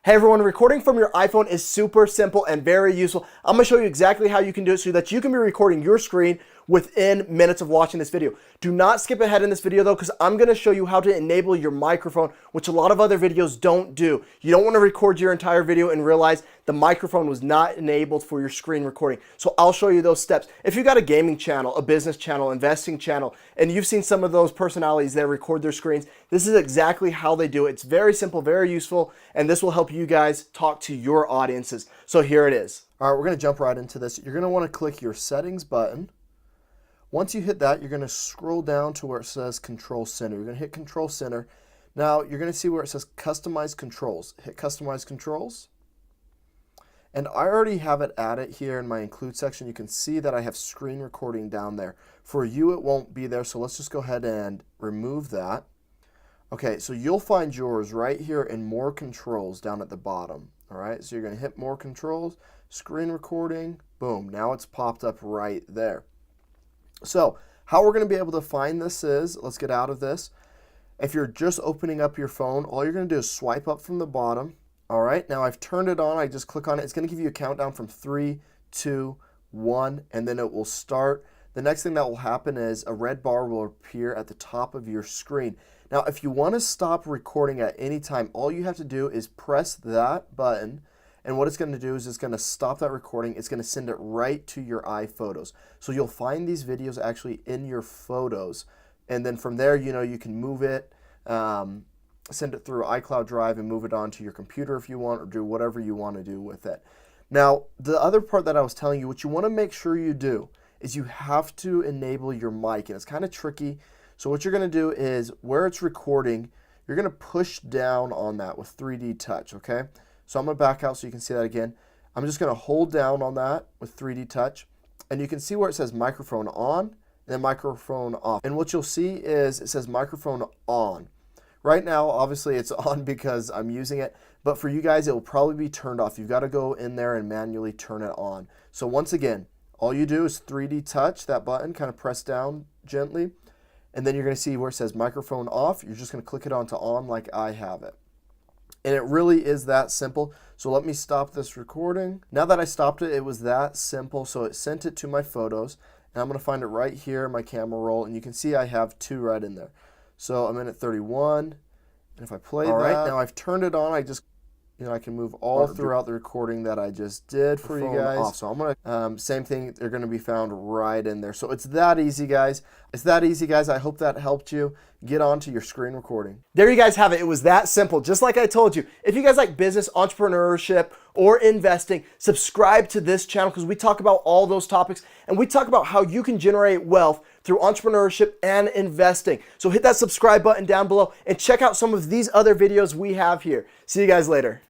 Hey everyone, recording from your iPhone is super simple and very useful. I'm gonna show you exactly how you can do it so that you can be recording your screen within minutes of watching this video. Do not skip ahead in this video though, because I'm gonna show you how to enable your microphone, which a lot of other videos don't do. You don't wanna record your entire video and realize the microphone was not enabled for your screen recording. So I'll show you those steps. If you've got a gaming channel, a business channel, investing channel, and you've seen some of those personalities that record their screens, this is exactly how they do it. It's very simple, very useful, and this will help you guys talk to your audiences. So here it is. All right, we're gonna jump right into this. You're gonna wanna click your settings button. Once you hit that, you're gonna scroll down to where it says Control Center. You're gonna hit Control Center. Now, you're gonna see where it says Customize Controls. Hit Customize Controls. And I already have it added here in my Include section. You can see that I have screen recording down there. For you, it won't be there, so let's just go ahead and remove that. Okay, so you'll find yours right here in More Controls down at the bottom. All right, so you're gonna hit More Controls, Screen Recording, boom, now it's popped up right there. So how we're going to be able to find this is, let's get out of this. If you're just opening up your phone, all you're going to do is swipe up from the bottom. All right, now I've turned it on. I just click on it. It's going to give you a countdown from 3, 2, 1, and then it will start. The next thing that will happen is a red bar will appear at the top of your screen. Now, if you want to stop recording at any time, all you have to do is press that button. And what it's going to do is it's going to stop that recording. It's going to send it right to your iPhotos. So you'll find these videos actually in your photos. And then from there, you can move it, send it through iCloud Drive and move it onto your computer if you want, or do whatever you want to do with it. Now, the other part that I was telling you, what you want to make sure you do is you have to enable your mic. And it's kind of tricky. So what you're going to do is where it's recording, you're going to push down on that with 3D Touch, okay? So I'm going to back out so you can see that again. I'm just going to hold down on that with 3D Touch. And you can see where it says microphone on and then microphone off. And what you'll see is it says microphone on. Right now, obviously it's on because I'm using it. But for you guys, it will probably be turned off. You've got to go in there and manually turn it on. So once again, all you do is 3D Touch that button, kind of press down gently. And then you're going to see where it says microphone off. You're just going to click it onto on like I have it. And it really is that simple. So let me stop this recording. Now that I stopped it, it was that simple. So it sent it to my photos. And I'm going to find it right here in my camera roll. And you can see I have 2 right in there. So I'm in at 31. And if I play all right, now I've turned it on. I can move all throughout the recording that I just did for you guys. Off. So I'm gonna, same thing, they're gonna be found right in there. So it's that easy, guys. It's that easy, guys. I hope that helped you get onto your screen recording. There you guys have it. It was that simple, just like I told you. If you guys like business, entrepreneurship, or investing, subscribe to this channel because we talk about all those topics and we talk about how you can generate wealth through entrepreneurship and investing. So hit that subscribe button down below and check out some of these other videos we have here. See you guys later.